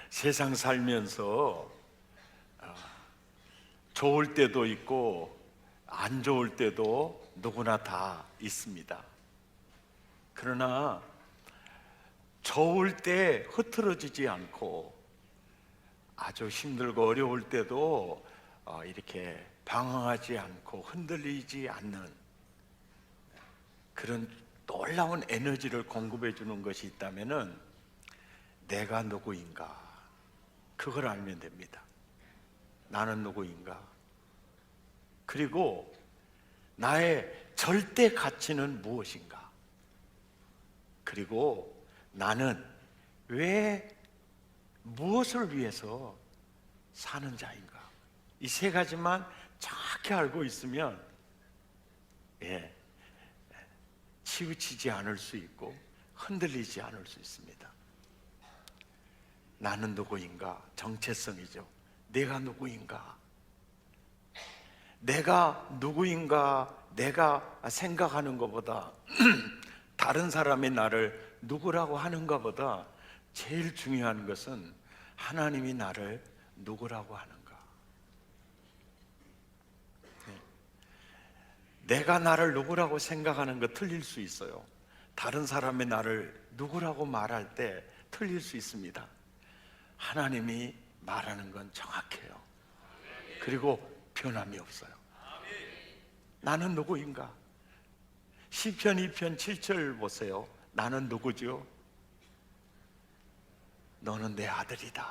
세상 살면서 좋을 때도 있고 안 좋을 때도 누구나 다 있습니다. 그러나 좋을 때 흐트러지지 않고 아주 힘들고 어려울 때도 이렇게 방황하지 않고 흔들리지 않는 그런 놀라운 에너지를 공급해 주는 것이 있다면은 내가 누구인가, 그걸 알면 됩니다. 나는 누구인가, 그리고 나의 절대 가치는 무엇인가, 그리고 나는 왜 무엇을 위해서 사는 자인가. 이 세 가지만 정확히 알고 있으면 치우치지 않을 수 있고 흔들리지 않을 수 있습니다. 나는 누구인가, 정체성이죠. 내가 누구인가, 내가 누구인가, 내가 생각하는 것보다 다른 사람이 나를 누구라고 하는가 보다 제일 중요한 것은 하나님이 나를 누구라고 하는가. 내가 나를 누구라고 생각하는 거 틀릴 수 있어요. 다른 사람이 나를 누구라고 말할 때 틀릴 수 있습니다. 하나님이 말하는 건 정확해요. 그리고 변함이 없어요. 나는 누구인가? 시편 2편 7절 보세요. 나는 누구죠? 너는 내 아들이다.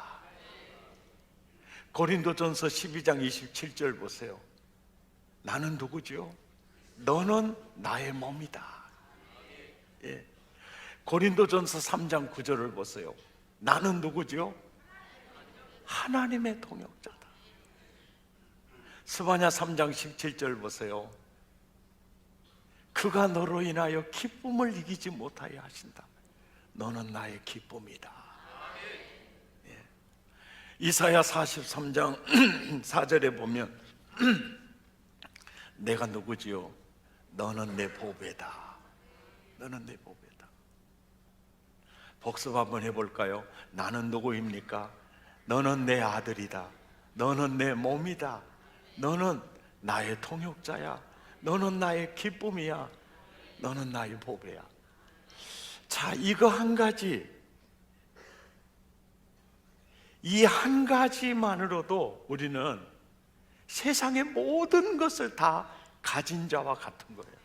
고린도전서 12장 27절 보세요. 나는 누구죠? 너는 나의 몸이다. 고린도전서 3장 9절을 보세요. 나는 누구죠? 하나님의 통역자다. 스바냐 3장 17절 보세요. 그가 너로 인하여 기쁨을 이기지 못하여 하신다. 너는 나의 기쁨이다. 이사야 43장 4절에 보면 내가 누구지요? 너는 내 보배다. 너는 내 보배다. 복습 한번 해볼까요? 나는 누구입니까? 너는 내 아들이다. 너는 내 몸이다. 너는 나의 통역자야. 너는 나의 기쁨이야. 너는 나의 보배야. 자, 이거 한 가지, 이 한 가지만으로도 우리는 세상의 모든 것을 다 가진 자와 같은 거예요.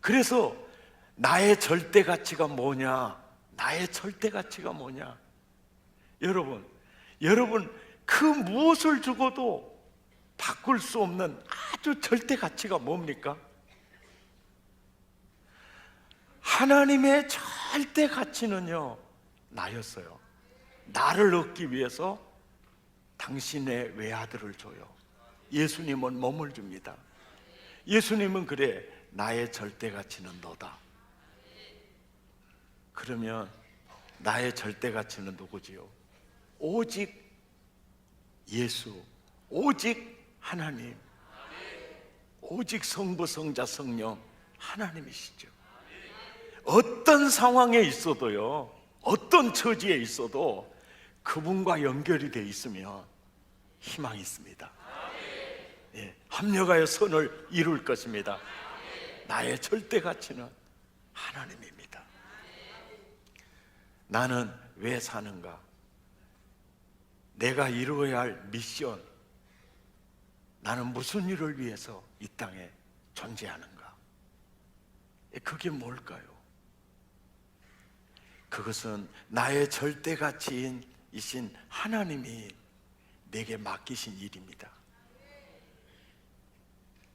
그래서 나의 절대 가치가 뭐냐? 나의 절대 가치가 뭐냐? 여러분 그 무엇을 주고도 바꿀 수 없는 아주 절대 가치가 뭡니까? 하나님의 절대 가치는요, 나였어요. 나를 얻기 위해서 당신의 외아들을 줘요. 예수님은 몸을 줍니다. 예수님은 그래, 나의 절대 가치는 너다. 그러면 나의 절대 가치는 누구지요? 오직 예수, 오직 하나님, 오직 성부, 성자, 성령 하나님이시죠. 어떤 상황에 있어도요, 어떤 처지에 있어도 그분과 연결이 돼 있으면 희망이 있습니다. 합력하여 선을 이룰 것입니다. 나의 절대 가치는 하나님입니다. 나는 왜 사는가? 내가 이루어야 할 미션, 나는 무슨 일을 위해서 이 땅에 존재하는가? 그게 뭘까요? 그것은 나의 절대 가치이신 하나님이 내게 맡기신 일입니다.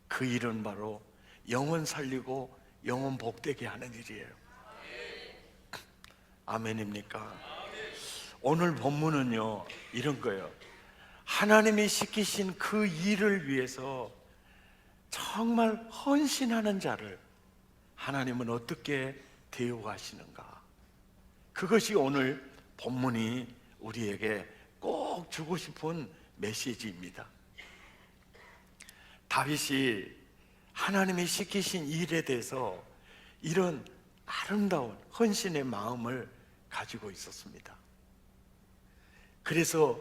그 일은 바로 영혼 살리고 영혼 복되게 하는 일이에요. 아멘입니까? 오늘 본문은요, 이런 거예요. 하나님이 시키신 그 일을 위해서 정말 헌신하는 자를 하나님은 어떻게 대우하시는가? 그것이 오늘 본문이 우리에게 꼭 주고 싶은 메시지입니다. 다윗이 하나님이 시키신 일에 대해서 이런 아름다운 헌신의 마음을 가지고 있었습니다. 그래서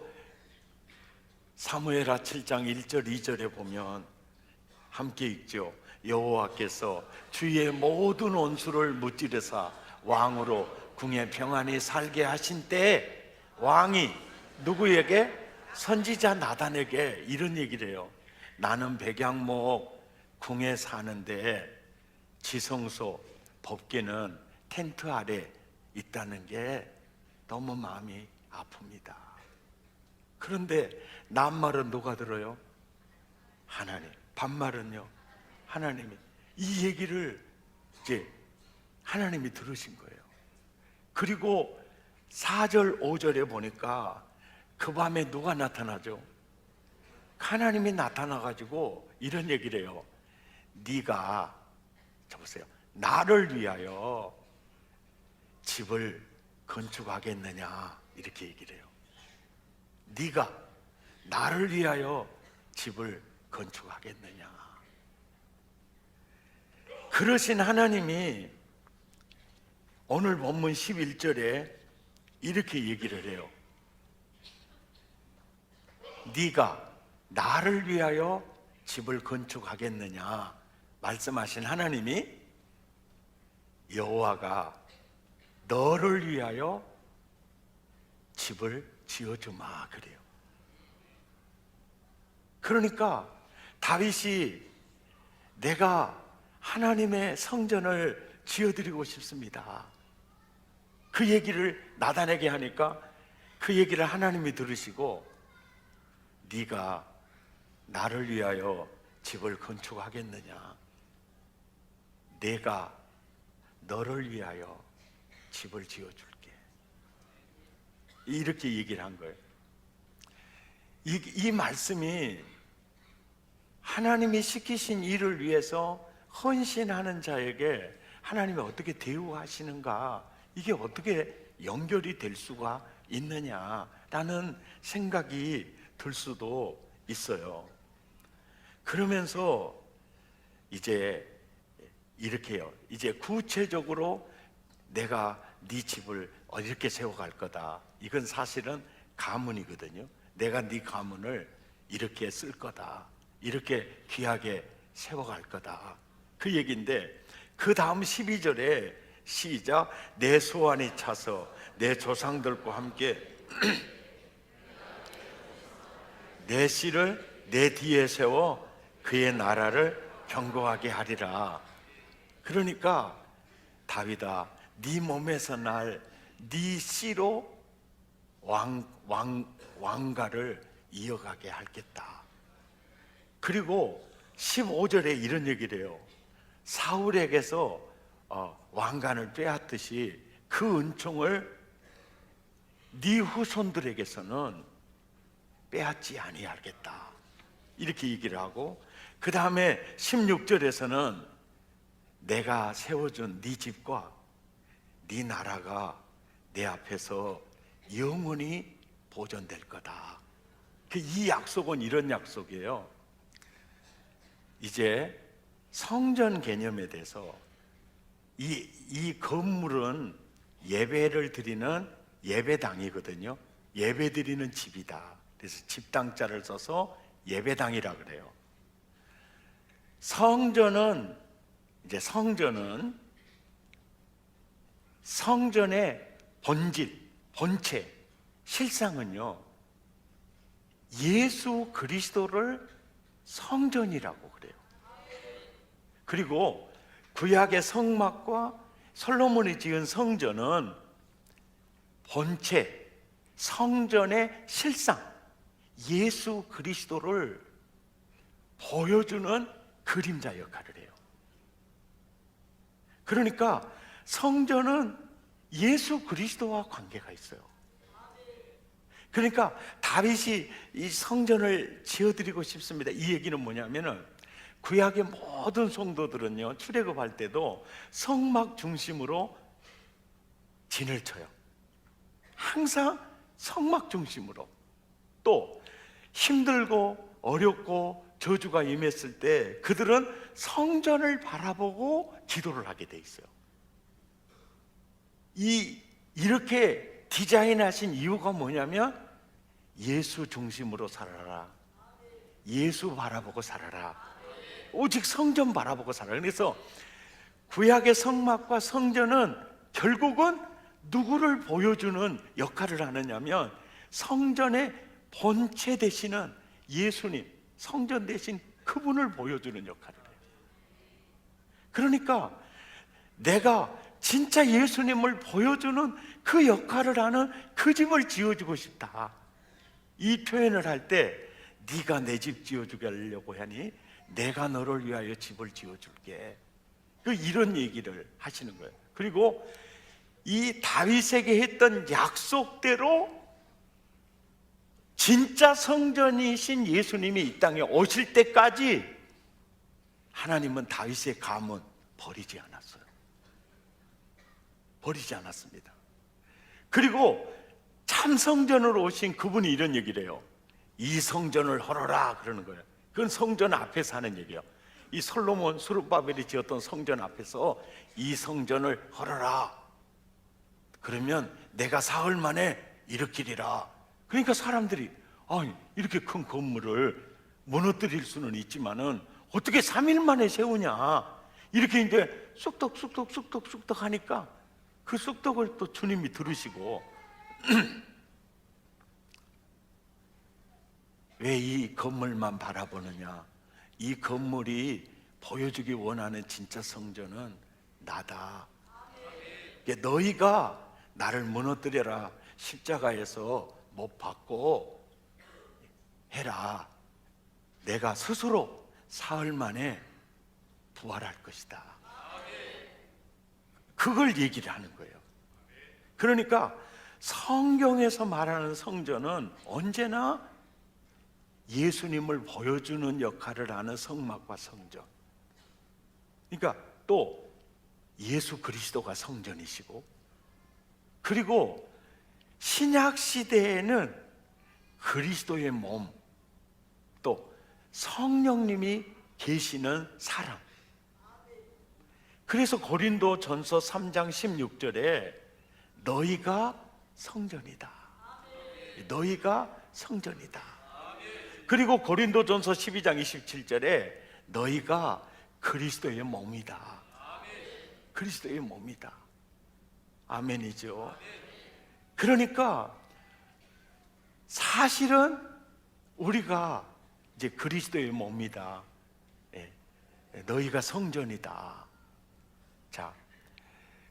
사무엘하 7장 1절 2절에 보면 함께 읽죠. 여호와께서 주의 모든 원수를 무찌르사 왕으로 궁에 평안히 살게 하신 때에 왕이 누구에게? 선지자 나단에게 이런 얘기를 해요. 나는 백양목 궁에 사는데 지성소 법궤는 텐트 아래 있다는 게 너무 마음이 아픕니다. 그런데 낱말은 누가 들어요? 하나님. 반말은요? 하나님이. 이 얘기를 이제 하나님이 들으신 거예요. 그리고 4절 5절에 보니까 그 밤에 누가 나타나죠? 하나님이 나타나가지고 이런 얘기를 해요. 네가 보세요, 나를 위하여 집을 건축하겠느냐, 이렇게 얘기를 해요. 네가 나를 위하여 집을 건축하겠느냐. 그러신 하나님이 오늘 본문 11절에 이렇게 얘기를 해요. 네가 나를 위하여 집을 건축하겠느냐 말씀하신 하나님이 여호와가 너를 위하여 집을 지어주마 그래요. 그러니까 다윗이 내가 하나님의 성전을 지어드리고 싶습니다, 그 얘기를 나단에게 하니까 그 얘기를 하나님이 들으시고 네가 나를 위하여 집을 건축하겠느냐, 내가 너를 위하여 집을 지어줄게, 이렇게 얘기를 한 거예요. 이 말씀이 하나님이 시키신 일을 위해서 헌신하는 자에게 하나님이 어떻게 대우하시는가, 이게 어떻게 연결이 될 수가 있느냐라는 생각이 들 수도 있어요. 그러면서 이제 이렇게 해요. 이제 구체적으로 내가 네 집을 이렇게 세워갈 거다, 이건 사실은 가문이거든요. 내가 네 가문을 이렇게 쓸 거다, 이렇게 귀하게 세워갈 거다, 그 얘기인데, 그 다음 12절에 시작. 내 소원이 차서 내 조상들과 함께 내 씨를 내 뒤에 세워 그의 나라를 견고하게 하리라. 그러니까 다윗아, 네 몸에서 날 네 씨로 왕가를 이어가게 하겠다. 그리고 15절에 이런 얘기를 해요. 사울에게서 왕관을 빼앗듯이 그 은총을 네 후손들에게서는 빼앗지 아니하겠다, 이렇게 얘기를 하고, 그 다음에 16절에서는 내가 세워준 네 집과 네 나라가 내 앞에서 영원히 보존될 거다. 이 약속은 이런 약속이에요. 이제 성전 개념에 대해서 이 건물은 예배를 드리는 예배당이거든요. 예배 드리는 집이다. 그래서 집당자를 써서 예배당이라 그래요. 성전은 성전의 본질, 본체, 실상은요, 예수 그리스도를 성전이라고 그래요. 그리고 구약의 성막과 솔로몬이 지은 성전은 본체, 성전의 실상, 예수 그리스도를 보여주는 그림자 역할을 해요. 그러니까 성전은 예수 그리스도와 관계가 있어요. 그러니까 다윗이 이 성전을 지어드리고 싶습니다, 이 얘기는 뭐냐면은, 구약의 모든 성도들은요, 출애굽할 때도 성막 중심으로 진을 쳐요. 항상 성막 중심으로. 또 힘들고 어렵고 저주가 임했을 때 그들은 성전을 바라보고 기도를 하게 돼 있어요. 이렇게 디자인하신 이유가 뭐냐면 예수 중심으로 살아라. 예수 바라보고 살아라. 오직 성전 바라보고 살아라. 그래서 구약의 성막과 성전은 결국은 누구를 보여주는 역할을 하느냐면 성전의 본체 되시는 예수님, 성전 대신 그분을 보여주는 역할을 해요. 그러니까 내가 진짜 예수님을 보여주는 그 역할을 하는 그 집을 지어주고 싶다. 이 표현을 할 때 네가 내 집 지어주게 하려고 하니 내가 너를 위하여 집을 지어줄게. 이런 얘기를 하시는 거예요. 그리고 이 다윗에게 했던 약속대로 진짜 성전이신 예수님이 이 땅에 오실 때까지 하나님은 다윗의 가문 버리지 않았어요. 버리지 않았습니다. 그리고 참 성전으로 오신 그분이 이런 얘기를 해요. 이 성전을 헐어라 그러는 거예요. 그건 성전 앞에서 하는 얘기예요. 이 솔로몬 스룹바벨이 지었던 성전 앞에서 이 성전을 헐어라. 그러면 내가 사흘 만에 일으키리라. 그러니까 사람들이 이렇게 큰 건물을 무너뜨릴 수는 있지만은 어떻게 3일 만에 세우냐. 이렇게 이제 쑥덕 하니까 그 쑥덕을 또 주님이 들으시고 왜 이 건물만 바라보느냐. 이 건물이 보여주기 원하는 진짜 성전은 나다. 너희가 나를 무너뜨려라. 십자가에서 못 박고 해라. 내가 스스로 사흘 만에 부활할 것이다. 그걸 얘기를 하는 거예요. 그러니까 성경에서 말하는 성전은 언제나 예수님을 보여주는 역할을 하는 성막과 성전. 그러니까 또 예수 그리스도가 성전이시고, 그리고 신약 시대에는 그리스도의 몸, 또 성령님이 계시는 사람. 그래서 고린도전서 3장 16절에 너희가 성전이다. 너희가 성전이다. 그리고 고린도전서 12장 27절에 너희가 그리스도의 몸이다. 그리스도의 몸이다. 아멘이죠. 그러니까 사실은 우리가 이제 그리스도의 몸이다. 너희가 성전이다. 자,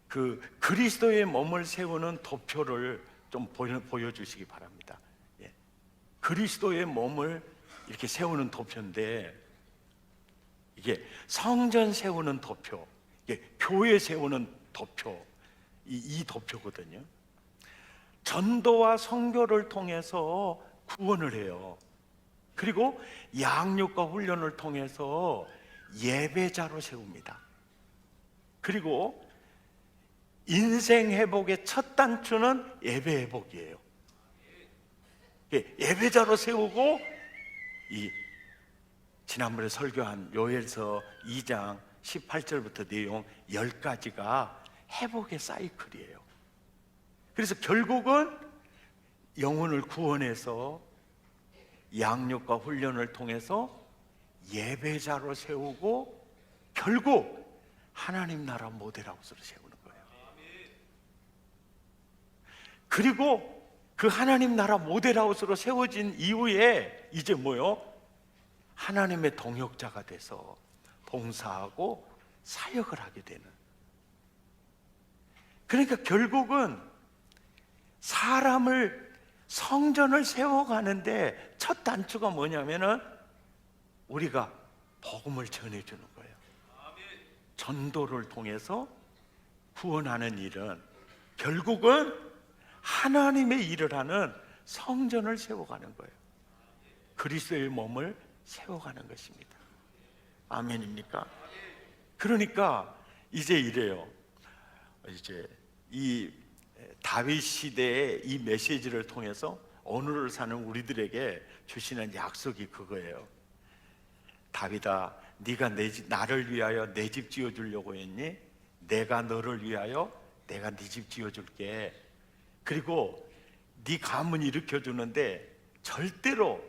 그 그리스도의 몸을 세우는 도표를 좀 보여주시기 바랍니다. 그리스도의 몸을 이렇게 세우는 도표인데, 이게 성전 세우는 도표, 이게 교회 세우는 도표, 이 도표거든요. 전도와 선교를 통해서 구원을 해요. 그리고 양육과 훈련을 통해서 예배자로 세웁니다. 그리고 인생 회복의 첫 단추는 예배 회복이에요. 예배자로 세우고, 이 지난번에 설교한 요엘서 2장 18절부터 내용 10가지가 회복의 사이클이에요. 그래서 결국은 영혼을 구원해서 양육과 훈련을 통해서 예배자로 세우고, 결국 하나님 나라 모델하우스로 세우는 거예요. 그리고 그 하나님 나라 모델하우스로 세워진 이후에 이제 뭐요? 하나님의 동역자가 돼서 봉사하고 사역을 하게 되는. 그러니까 결국은 사람을, 성전을 세워가는데 첫 단추가 뭐냐면은 우리가 복음을 전해주는 거예요. 전도를 통해서 구원하는 일은 결국은 하나님의 일을 하는 성전을 세워가는 거예요. 그리스도의 몸을 세워가는 것입니다. 아멘입니까? 그러니까 이제 이래요. 이제 이 다윗 시대의 이 메시지를 통해서 오늘을 사는 우리들에게 주시는 약속이 그거예요. 다윗아, 네가 나를 위하여 내 집 지어주려고 했니? 내가 너를 위하여 내가 네 집 지어줄게. 그리고 네 가문 일으켜주는데 절대로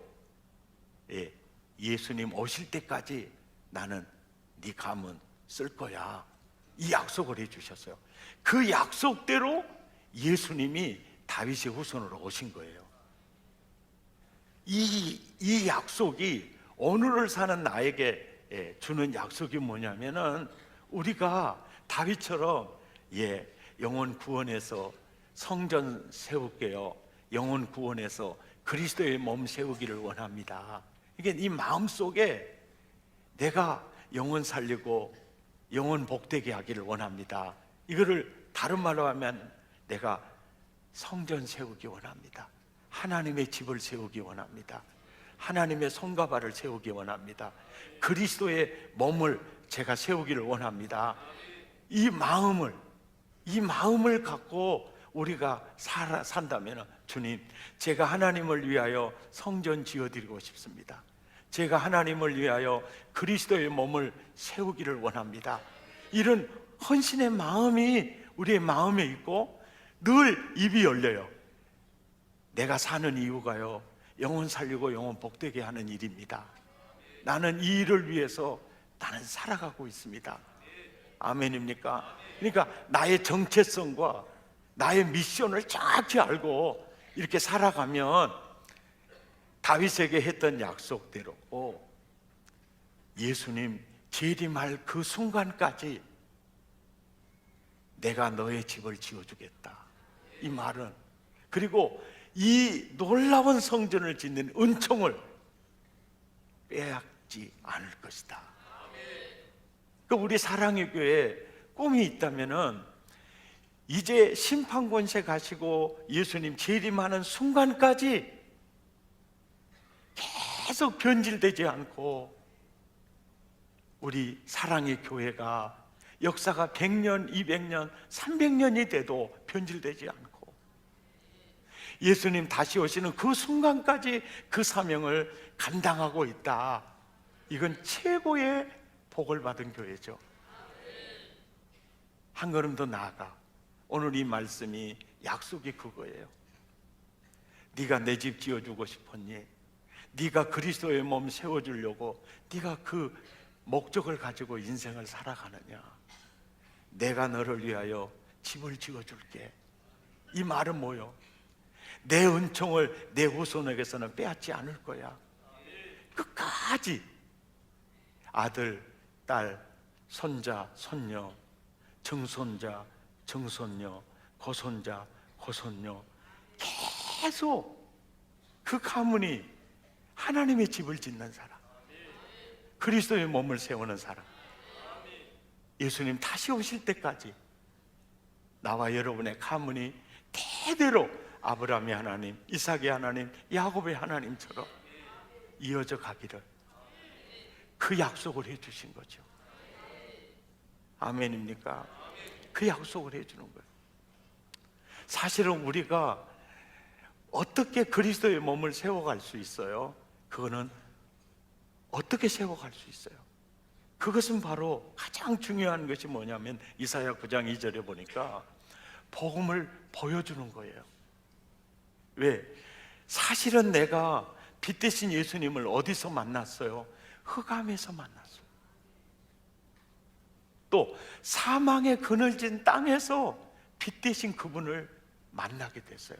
예수님 오실 때까지 나는 네 가문 쓸 거야. 이 약속을 해주셨어요. 그 약속대로 예수님이 다윗의 후손으로 오신 거예요. 이 약속이 오늘을 사는 나에게 주는 약속이 뭐냐면은 우리가 다윗처럼 영혼 구원해서 성전 세울게요. 영혼 구원해서 그리스도의 몸 세우기를 원합니다. 이게 이 마음속에 내가 영혼 살리고 영혼 복되게 하기를 원합니다. 이거를 다른 말로 하면 내가 성전 세우기 원합니다. 하나님의 집을 세우기 원합니다. 하나님의 손과 발을 세우기 원합니다. 그리스도의 몸을 제가 세우기를 원합니다. 이 마음을 갖고 우리가 산다면 주님, 제가 하나님을 위하여 성전 지어드리고 싶습니다. 제가 하나님을 위하여 그리스도의 몸을 세우기를 원합니다. 이런 헌신의 마음이 우리의 마음에 있고 늘 입이 열려요. 내가 사는 이유가요, 영혼 살리고 영혼 복되게 하는 일입니다. 나는 이 일을 위해서 나는 살아가고 있습니다. 아멘입니까? 그러니까 나의 정체성과 나의 미션을 정확히 알고 이렇게 살아가면 다윗에게 했던 약속대로 예수님 재림할 그 순간까지 내가 너의 집을 지어주겠다. 이 말은, 그리고 이 놀라운 성전을 짓는 은총을 빼앗지 않을 것이다. 우리 사랑의 교회에 꿈이 있다면은 이제 심판 권세 가시고 예수님 재림하는 순간까지 계속 변질되지 않고 우리 사랑의 교회가 역사가 100년, 200년, 300년이 돼도 변질되지 않고 예수님 다시 오시는 그 순간까지 그 사명을 감당하고 있다. 이건 최고의 복을 받은 교회죠. 한 걸음 더 나아가 오늘 이 말씀이 약속이 그거예요. 네가 내 집 지어주고 싶었니? 네가 그리스도의 몸 세워주려고 네가 그 목적을 가지고 인생을 살아가느냐? 내가 너를 위하여 집을 지어줄게. 이 말은 뭐요? 내 은총을 내 후손에게서는 빼앗지 않을 거야. 끝까지 아들, 딸, 손자, 손녀, 증손자, 증손녀, 고손자, 고손녀 계속 그 가문이 하나님의 집을 짓는 사람, 그리스도의 몸을 세우는 사람, 예수님 다시 오실 때까지 나와 여러분의 가문이 대대로 아브라함의 하나님, 이삭의 하나님, 야곱의 하나님처럼 이어져 가기를 그 약속을 해주신 거죠. 아멘입니까? 그 약속을 해주는 거예요. 사실은 우리가 어떻게 그리스도의 몸을 세워갈 수 있어요? 그거는 어떻게 세워갈 수 있어요? 그것은 바로 가장 중요한 것이 뭐냐면 이사야 9장 2절에 보니까 복음을 보여주는 거예요. 왜? 사실은 내가 빛 대신 예수님을 어디서 만났어요? 흑암에서 만났어요. 또 사망의 그늘진 땅에서 빛 대신 그분을 만나게 됐어요.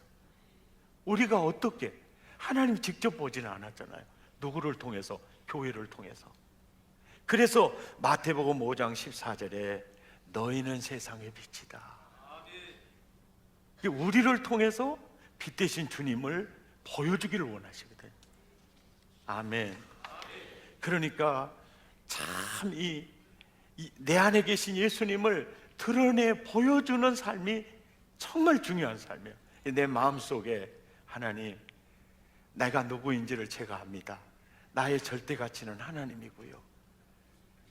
우리가 어떻게? 하나님 직접 보지는 않았잖아요. 누구를 통해서? 교회를 통해서. 그래서 마태복음 5장 14절에 너희는 세상의 빛이다. 우리를 통해서 빛 대신 주님을 보여주기를 원하시거든요. 아멘. 그러니까 참 내 안에 계신 예수님을 드러내 보여주는 삶이 정말 중요한 삶이에요. 내 마음속에 하나님, 내가 누구인지를 제가 압니다. 나의 절대 가치는 하나님이고요.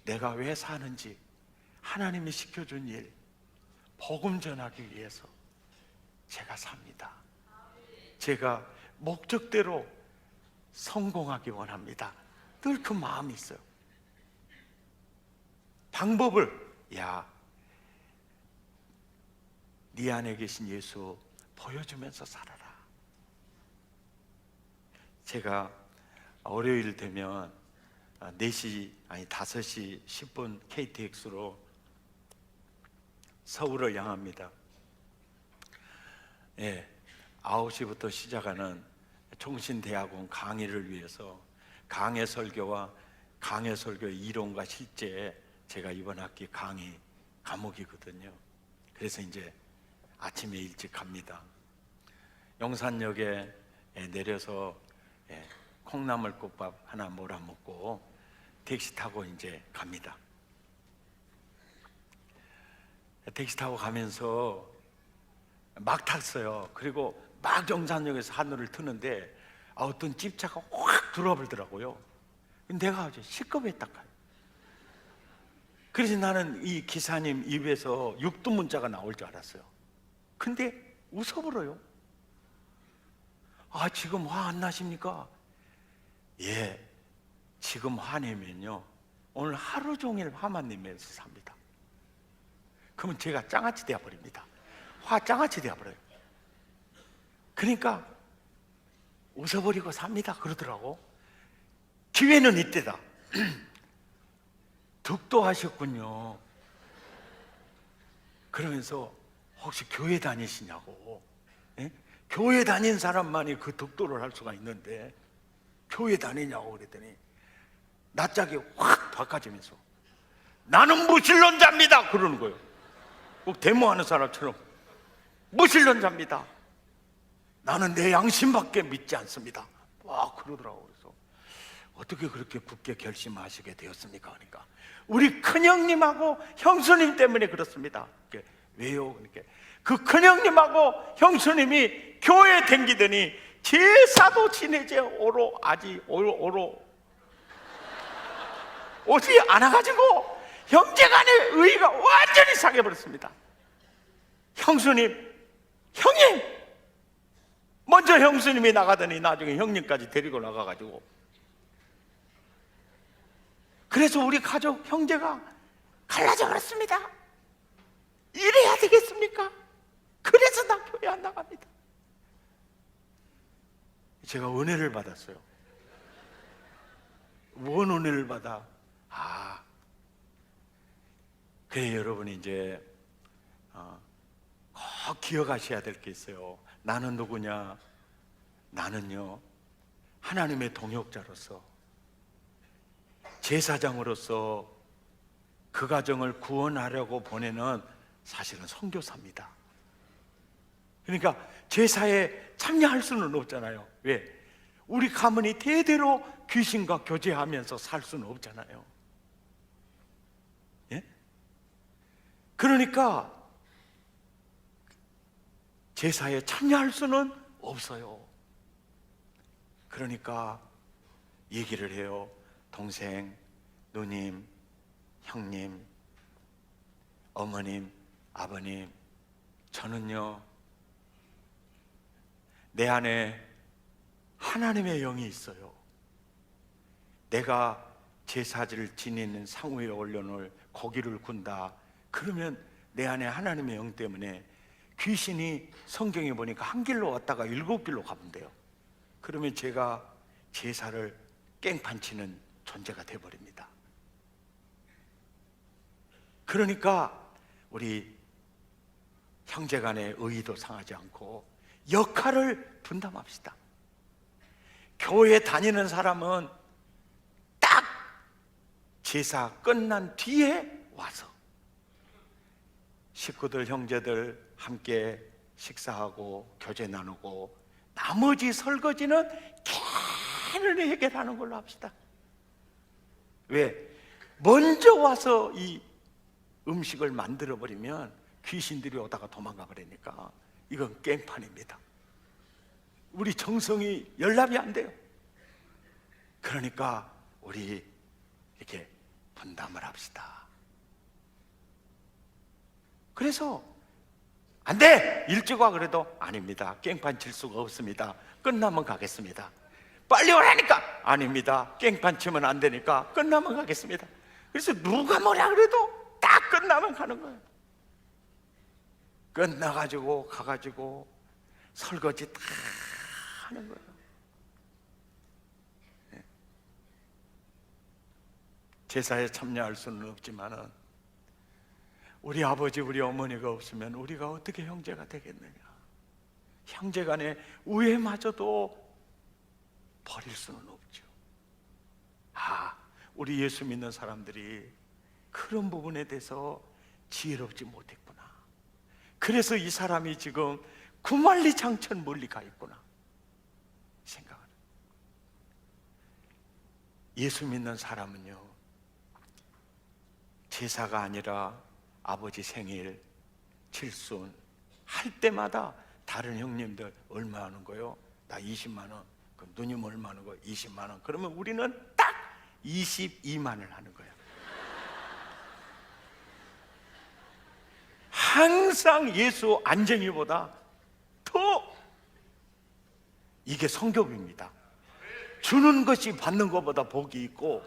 내가 왜 사는지 하나님이 시켜준 일, 복음 전하기 위해서 제가 삽니다. 제가 목적대로 성공하기 원합니다. 늘 그 마음이 있어요. 방법을, 네 안에 계신 예수 보여주면서 살아라. 제가 월요일 되면 5시 10분 KTX로 서울을 향합니다. 9시부터 시작하는 총신대학원 강의를 위해서 강해 설교와 강해 설교의 이론과 실제 제가 이번 학기 강의 과목이거든요. 그래서 이제 아침에 일찍 갑니다. 용산역에 내려서 콩나물국밥 하나 몰아 먹고 택시 타고 이제 갑니다. 택시 타고 가면서 막 탔어요. 그리고 막 용산역에서 하늘을 트는데 어떤 집차가 확 들어와 버리더라고요. 내가 아주 시겁했다. 그래서 나는 이 기사님 입에서 육두문자가 나올 줄 알았어요. 근데 웃어버려요. 지금 화 안 나십니까? 예, 지금 화내면요 오늘 하루 종일 화만 내면서 삽니다. 그러면 제가 짱아찌 되어버립니다. 화 짱아찌 되어버려요. 그러니까 웃어버리고 삽니다 그러더라고. 기회는 이때다. 득도하셨군요. 그러면서 혹시 교회 다니시냐고. 교회 다닌 사람만이 그 득도를 할 수가 있는데 교회 다니냐고 그랬더니 낯짝이 확 바꿔지면서 나는 무신론자입니다 그러는 거예요. 꼭 데모하는 사람처럼 무신론자입니다. 나는 내 양심밖에 믿지 않습니다. 와 그러더라고요. 그래서 어떻게 그렇게 굳게 결심하시게 되었습니까? 그러니까 우리 큰형님하고 형수님 때문에 그렇습니다. 왜요? 그러니까 그 큰형님하고 형수님이 교회 댕기더니 제사도 지내지 오지 않아가지고 형제간의 의의가 완전히 상해버렸습니다. 형수님, 형님! 먼저 형수님이 나가더니 나중에 형님까지 데리고 나가가지고 그래서 우리 가족 형제가 갈라져 버렸습니다. 이래야 되겠습니까? 그래서 나 교회 안 나갑니다. 제가 은혜를 받았어요. 뭔 은혜를 받아? 그래 여러분이 이제 꼭 기억하셔야 될 게 있어요. 나는 누구냐? 나는요 하나님의 동역자로서 제사장으로서 그 가정을 구원하려고 보내는 사실은 선교사입니다. 그러니까 제사에 참여할 수는 없잖아요. 왜? 우리 가문이 대대로 귀신과 교제하면서 살 수는 없잖아요. 예? 그러니까 제사에 참여할 수는 없어요. 그러니까 얘기를 해요. 동생, 누님, 형님, 어머님, 아버님, 저는요 내 안에 하나님의 영이 있어요. 내가 제사지를 지내는 상우에 올려놓을 고기를 군다 그러면 내 안에 하나님의 영 때문에 귀신이 성경에 보니까 한 길로 왔다가 7길로 가본대요. 그러면 제가 제사를 깽판치는 존재가 되어버립니다. 그러니까 우리 형제간의 의의도 상하지 않고 역할을 분담합시다. 교회 다니는 사람은 딱 제사 끝난 뒤에 와서 식구들 형제들 함께 식사하고 교제 나누고 나머지 설거지는 개인을 해결하는 걸로 합시다. 왜? 먼저 와서 이 음식을 만들어 버리면 귀신들이 오다가 도망가 버리니까 이건 깽판입니다. 우리 정성이 연락이 안 돼요. 그러니까 우리 이렇게 분담을 합시다. 그래서 안 돼! 일찍 와 그래도 아닙니다. 깽판 칠 수가 없습니다. 끝나면 가겠습니다. 빨리 오라니까 아닙니다. 깽판 치면 안 되니까 끝나면 가겠습니다. 그래서 누가 뭐라 그래도 딱 끝나면 가는 거예요. 끝나가지고 가가지고 설거지 다 하는 거예요. 제사에 참여할 수는 없지만은 우리 아버지 우리 어머니가 없으면 우리가 어떻게 형제가 되겠느냐. 형제간의 우애마저도 버릴 수는 없죠. 우리 예수 믿는 사람들이 그런 부분에 대해서 지혜롭지 못했구나. 그래서 이 사람이 지금 구만리장천 멀리 가 있구나 생각을. 예수 믿는 사람은요, 제사가 아니라 아버지 생일, 칠순 할 때마다 다른 형님들 얼마 하는 거요? 나 20만 원. 그럼 누님 얼마 하는 거? 20만 원. 그러면 우리는 딱 22만을 하는 거예요. 항상 예수 안쟁이보다 더, 이게 성경입니다. 주는 것이 받는 것보다 복이 있고,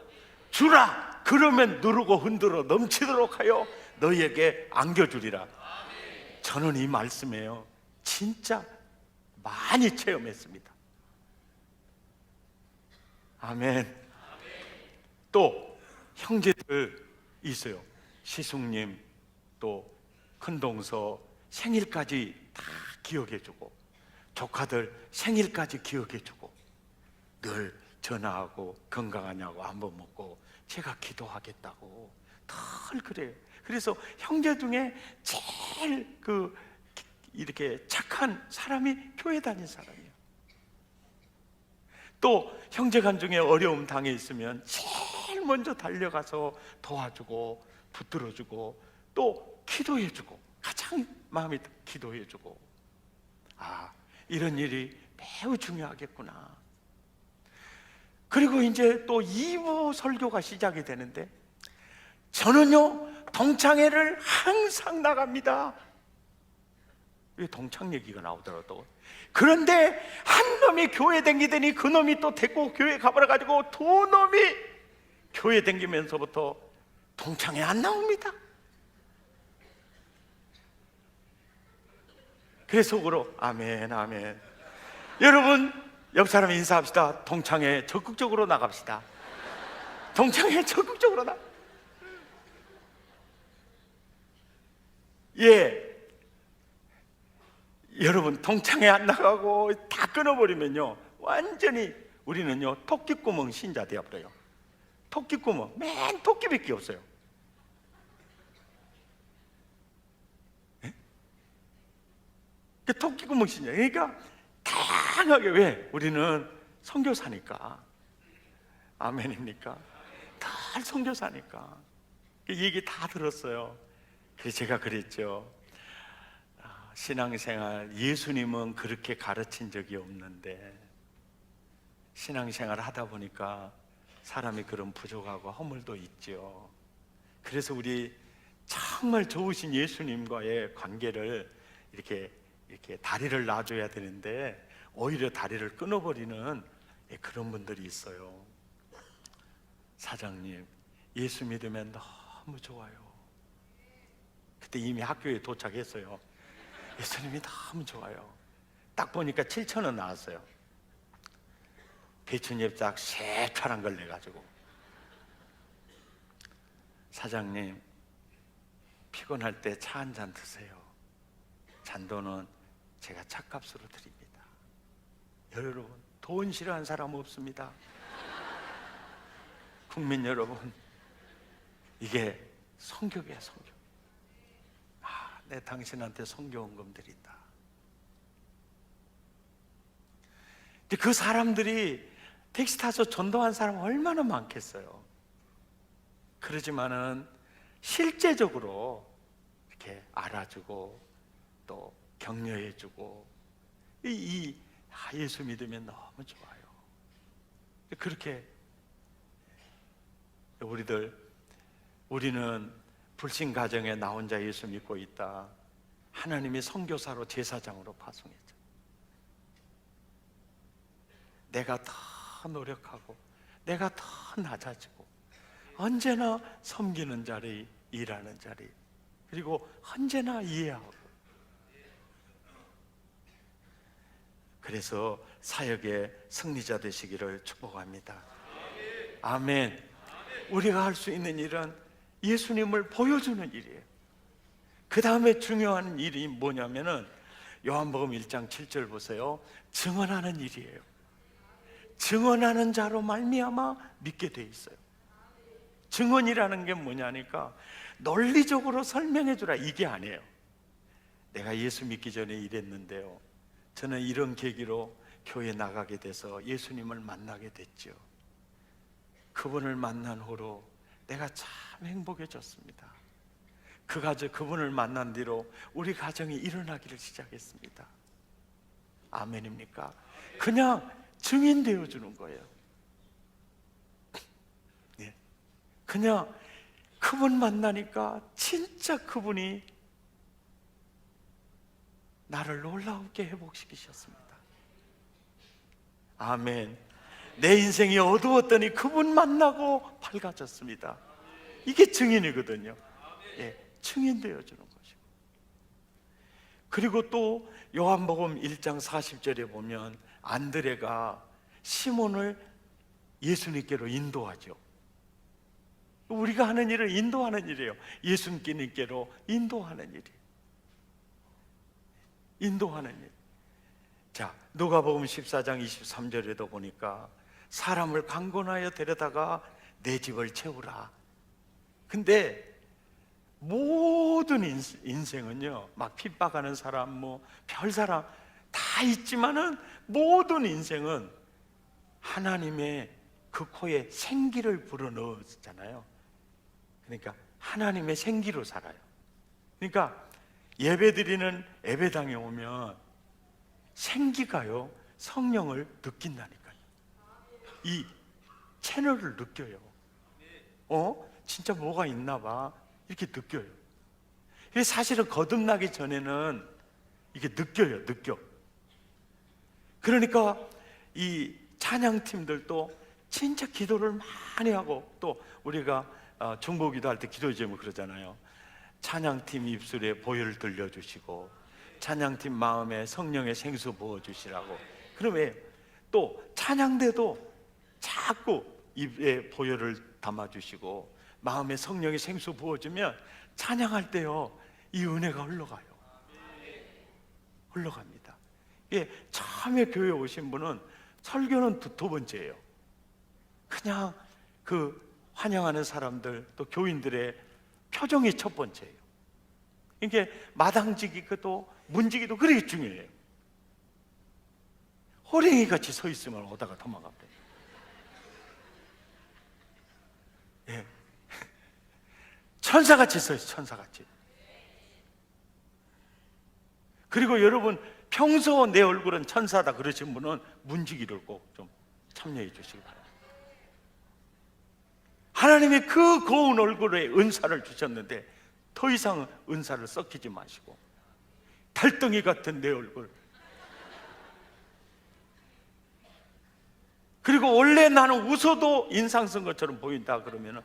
주라 그러면 누르고 흔들어 넘치도록 하여 너희에게 안겨주리라. 저는 이 말씀에요 진짜 많이 체험했습니다. 아멘. 또 형제들 있어요. 시숙님, 또 큰동서 생일까지 다 기억해주고, 조카들 생일까지 기억해주고, 늘 전화하고 건강하냐고 한번 묻고 제가 기도하겠다고 늘 그래요. 그래서 형제 중에 제일 이렇게 착한 사람이 교회 다닌 사람이에요. 또 형제간 중에 어려움 당해 있으면 제일 먼저 달려가서 도와주고 붙들어주고 또 기도해주고, 가장 마음이 기도해주고. 이런 일이 매우 중요하겠구나. 그리고 이제 또 2부 설교가 시작이 되는데, 저는요 동창회를 항상 나갑니다. 왜 동창 얘기가 나오더라도. 그런데 한 놈이 교회 댕기더니 그 놈이 또 데리고 교회 가버려가지고 두 놈이 교회 댕기면서부터 동창회 안 나옵니다. 그래서 속으로 아멘 아멘. 여러분 옆 사람 인사합시다. 동창회 적극적으로 나갑시다. 동창회 적극적으로 여러분 동창회 안 나가고 다 끊어버리면요 완전히 우리는요 토끼구멍 신자 되어버려요. 토끼구멍, 맨 토끼밖에 없어요. 토끼구멍 신자. 그러니까 다양하게. 왜? 우리는 선교사니까. 아멘입니까? 다 선교사니까. 이 얘기 다 들었어요. 그래서 제가 그랬죠. 신앙생활, 예수님은 그렇게 가르친 적이 없는데 신앙생활 하다 보니까 사람이 그런 부족하고 허물도 있죠. 그래서 우리 정말 좋으신 예수님과의 관계를 이렇게 다리를 놔줘야 되는데 오히려 다리를 끊어버리는 그런 분들이 있어요. 사장님, 예수 믿으면 너무 좋아요. 그때 이미 학교에 도착했어요. 예수님이 너무 좋아요. 딱 보니까 7,000원 나왔어요. 배추잎 딱 새파란 걸 내가지고, 사장님 피곤할 때 차 한 잔 드세요. 잔돈은 제가 차값으로 드립니다. 여러분, 돈 싫어하는 사람 없습니다. 국민 여러분, 이게 성교예요. 성교. 내 당신한테 성교원금 드린다. 근데 그 사람들이 택시 타서 전도한 사람 얼마나 많겠어요. 그러지만은 실제적으로 이렇게 알아주고 또 격려해주고, 예수 믿으면 너무 좋아요. 그렇게 우리는 불신 가정에 나 혼자 예수 믿고 있다. 하나님이 선교사로 제사장으로 파송했죠. 내가 더 노력하고 내가 더 낮아지고 언제나 섬기는 자리, 일하는 자리, 그리고 언제나 이해하고 그래서 사역의 승리자 되시기를 축복합니다. 아멘. 우리가 할 수 있는 일은 예수님을 보여주는 일이에요. 그 다음에 중요한 일이 뭐냐면은 요한복음 1장 7절 보세요. 증언하는 일이에요. 증언하는 자로 말미암아 믿게 돼 있어요. 증언이라는 게 뭐냐니까 논리적으로 설명해 주라 이게 아니에요. 내가 예수 믿기 전에 이랬는데요, 저는 이런 계기로 교회 나가게 돼서 예수님을 만나게 됐죠. 그분을 만난 후로 내가 참 행복해졌습니다. 그분을 만난 뒤로 우리 가정이 일어나기를 시작했습니다. 아멘입니까? 그냥 증인되어 주는 거예요. 예. 그냥 그분 만나니까 진짜 그분이 나를 놀라우게 회복시키셨습니다. 아멘. 내 인생이 어두웠더니 그분 만나고 밝아졌습니다. 이게 증인이거든요. 예, 증인되어 주는 것이고. 그리고 또 요한복음 1장 40절에 보면 안드레가 시몬을 예수님께로 인도하죠. 우리가 하는 일은 인도하는 일이에요. 예수님께로 인도하는 일이에요. 인도하는 일. 자, 누가복음 14장 23절에도 보니까 사람을 강권하여 데려다가 내 집을 채우라. 근데 모든 인생은요, 막 핍박하는 사람, 뭐 별 사람 다 있지만은 모든 인생은 하나님의 그 코에 생기를 불어넣었잖아요. 그러니까 하나님의 생기로 살아요. 그러니까 예배드리는 예배당에 오면 생기가요, 성령을 느낀다니까요. 이 채널을 느껴요. 진짜 뭐가 있나 봐 이렇게 느껴요. 사실은 거듭나기 전에는 이게 느껴요. 그러니까 이 찬양팀들도 진짜 기도를 많이 하고, 또 우리가 중보기도 할 때 기도 제목 그러잖아요. 찬양팀 입술에 보혈을 들려주시고 찬양팀 마음에 성령의 생수 부어주시라고. 그러면 또 찬양대도 자꾸 입에 보혈을 담아주시고 마음에 성령의 생수 부어주면 찬양할 때요, 이 은혜가 흘러갑니다. 예, 처음에 교회 오신 분은 설교는 두 번째예요. 그냥 그 환영하는 사람들, 또 교인들의 표정이 첫 번째예요. 이게 마당지기도 문지기도 그렇게 중요해요. 호랭이 같이 서 있으면 오다가 도망갑니다. 예. 천사같이 서 있어요. 천사같이. 그리고 여러분, 평소 내 얼굴은 천사다 그러신 분은 문지기를 꼭 좀 참여해 주시기 바랍니다. 하나님의 그 고운 얼굴에 은사를 주셨는데 더 이상 은사를 썩히지 마시고, 달덩이 같은 내 얼굴, 그리고 원래 나는 웃어도 인상 쓴 것처럼 보인다 그러면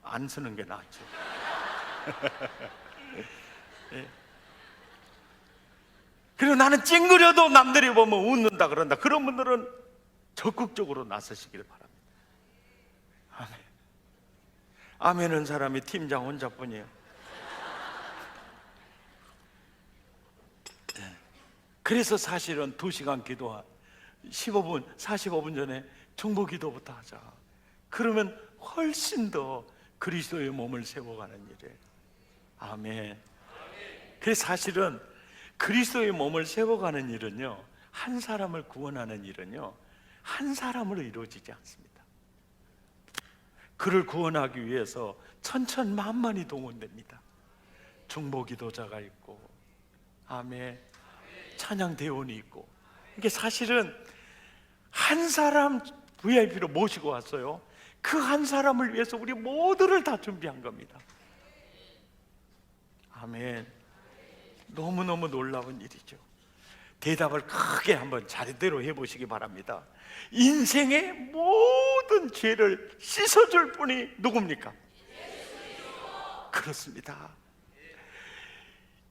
안 쓰는 게 낫죠. 예. 그리고 나는 찡그려도 남들이 보면 웃는다 그런다, 그런 분들은 적극적으로 나서시길 바랍니다. 아멘. 아멘은 사람이 팀장 혼자뿐이에요. 그래서 사실은 2시간 기도한 15분, 45분 전에 중보 기도부터 하자. 그러면 훨씬 더 그리스도의 몸을 세워가는 일이에요. 아멘. 그래서 사실은 그리스도의 몸을 세워가는 일은요, 한 사람을 구원하는 일은요, 한 사람으로 이루어지지 않습니다. 그를 구원하기 위해서 천천만만이 동원됩니다. 중보 기도자가 있고, 아멘, 찬양 대원이 있고. 이게 사실은 한 사람 VIP로 모시고 왔어요. 그 한 사람을 위해서 우리 모두를 다 준비한 겁니다. 아멘. 너무너무 놀라운 일이죠. 대답을 크게 한번 자리대로 해보시기 바랍니다. 인생의 모든 죄를 씻어줄 분이 누굽니까? 그렇습니다.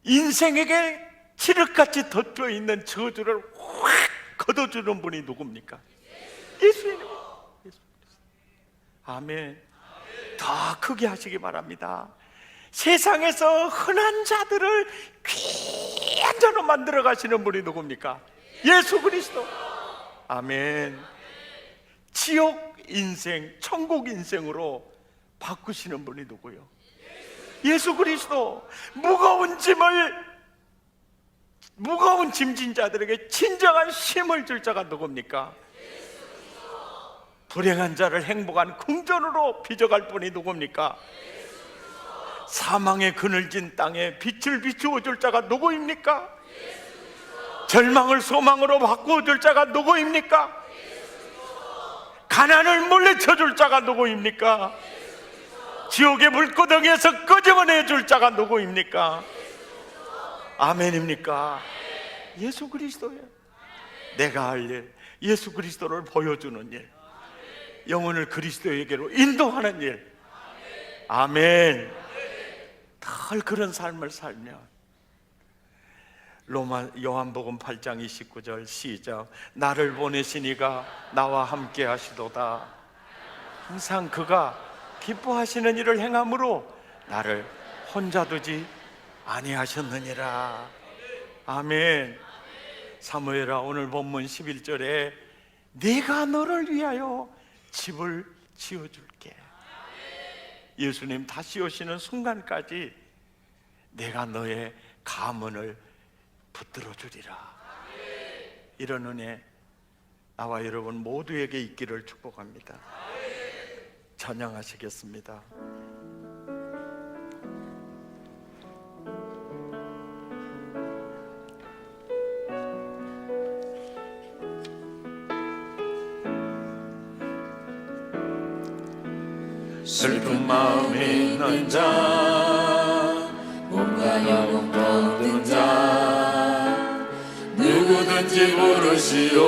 인생에게 칠흑같이 덮여 있는 저주를 확 걷어주는 분이 누굽니까? 예수님. 아멘. 더 크게 하시기 바랍니다. 세상에서 흔한 자들을 귀한 자로 만들어 가시는 분이 누굽니까? 예수 그리스도. 아멘. 지옥 인생, 천국 인생으로 바꾸시는 분이 누구요? 예수 그리스도. 무거운 짐진 자들에게 진정한 쉼을 줄 자가 누굽니까? 불행한 자를 행복한 긍전으로 빚어갈 분이 누굽니까? 사망의 그늘진 땅에 빛을 비추어 줄 자가 누구입니까? 절망을 소망으로 바꾸어 줄 자가 누구입니까? 가난을 물리쳐 줄 자가 누구입니까? 지옥의 물고덩이에서 끄집어내 줄 자가 누구입니까? 아멘입니까? 예수 그리스도예요. 내가 할 일, 예수 그리스도를 보여주는 일, 영혼을 그리스도에게로 인도하는 일. 아멘. 늘 그런 삶을 살면 요한복음 8장 29절 시작. 나를 보내신 이가 나와 함께 하시도다. 항상 그가 기뻐하시는 일을 행함으로 나를 혼자 두지 아니하셨느니라. 아멘. 사무엘아, 오늘 본문 11절에 내가 너를 위하여 집을 지어줄게. 예수님 다시 오시는 순간까지 내가 너의 가문을 붙들어 주리라. 이런 은혜 나와 여러분 모두에게 있기를 축복합니다. 찬양하시겠습니다. 슬픈 마음에 있는 자, 몸과 영혼 뻗은 자, 누구든지 부르시오.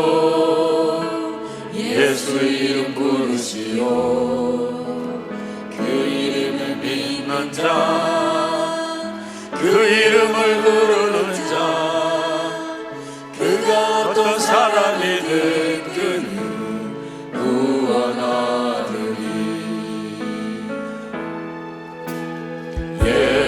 예수 이름 부르시오. 그 이름을 믿는 자, 그 이름을 부르는 자, 그가 어떤 사람이든 그는 구원하리니. 예수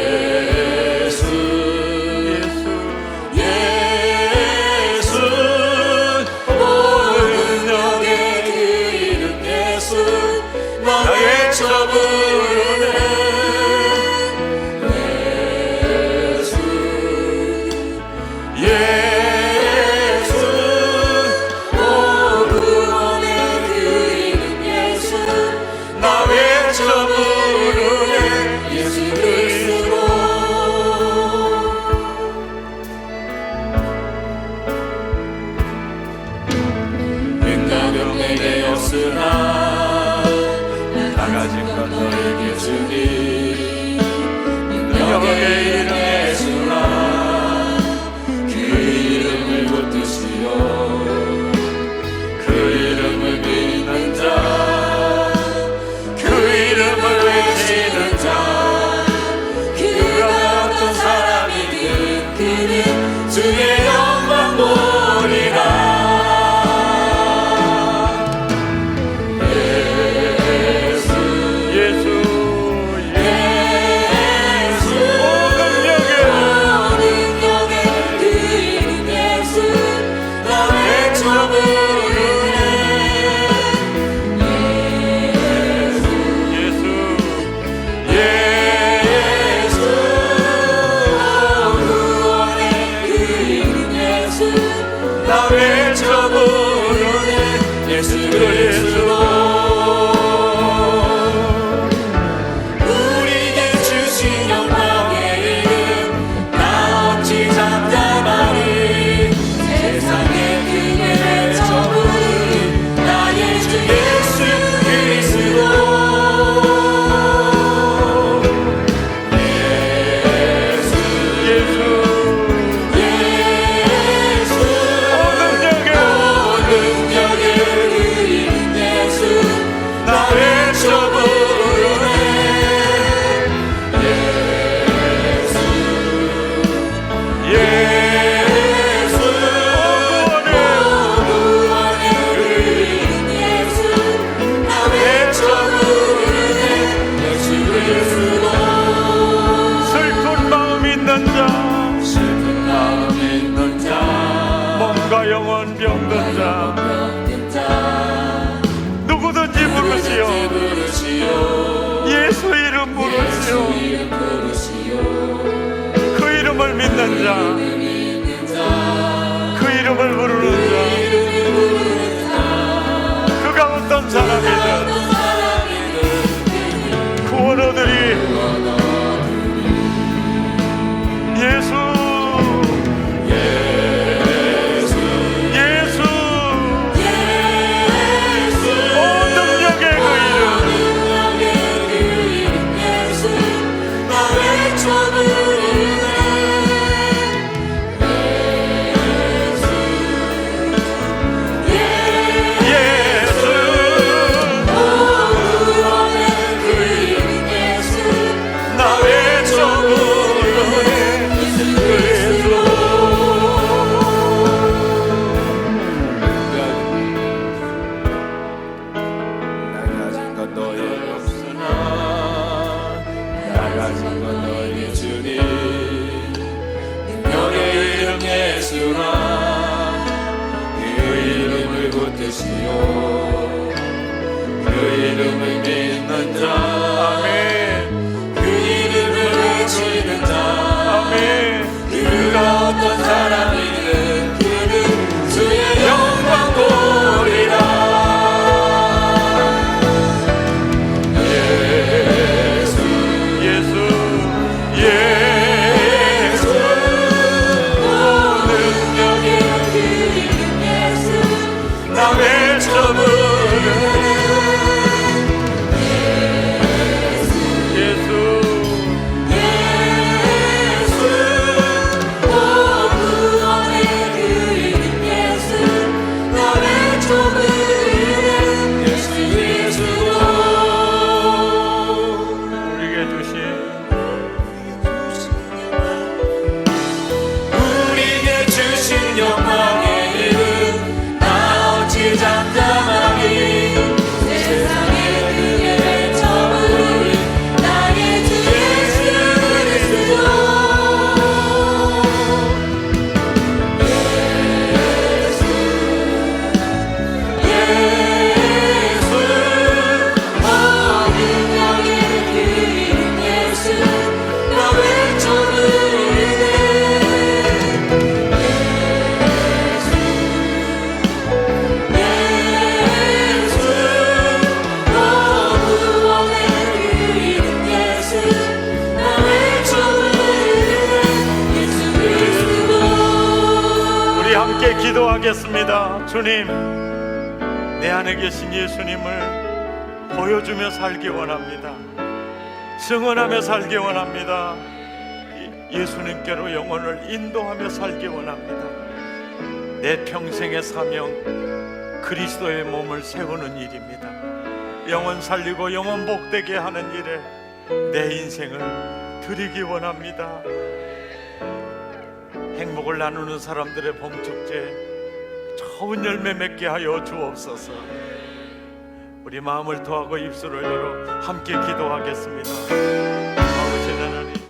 이름 부르시오. 그 이름을 믿는 자, 그 이름을 부르는 자, 그가 어떤 사람이든 구원 얻으리. 예수, 기도하겠습니다. 주님, 내 안에 계신 예수님을 보여주며 살기 원합니다. 증언하며 살기 원합니다. 예수님께로 영혼을 인도하며 살기 원합니다. 내 평생의 사명, 그리스도의 몸을 세우는 일입니다. 영혼 살리고 영혼 복되게 하는 일에 내 인생을 드리기 원합니다. 행복을 나누는 사람들의 봉축제 좋은 열매 맺게 하여 주옵소서. 우리 마음을 토하고 입술을 열어 함께 기도하겠습니다.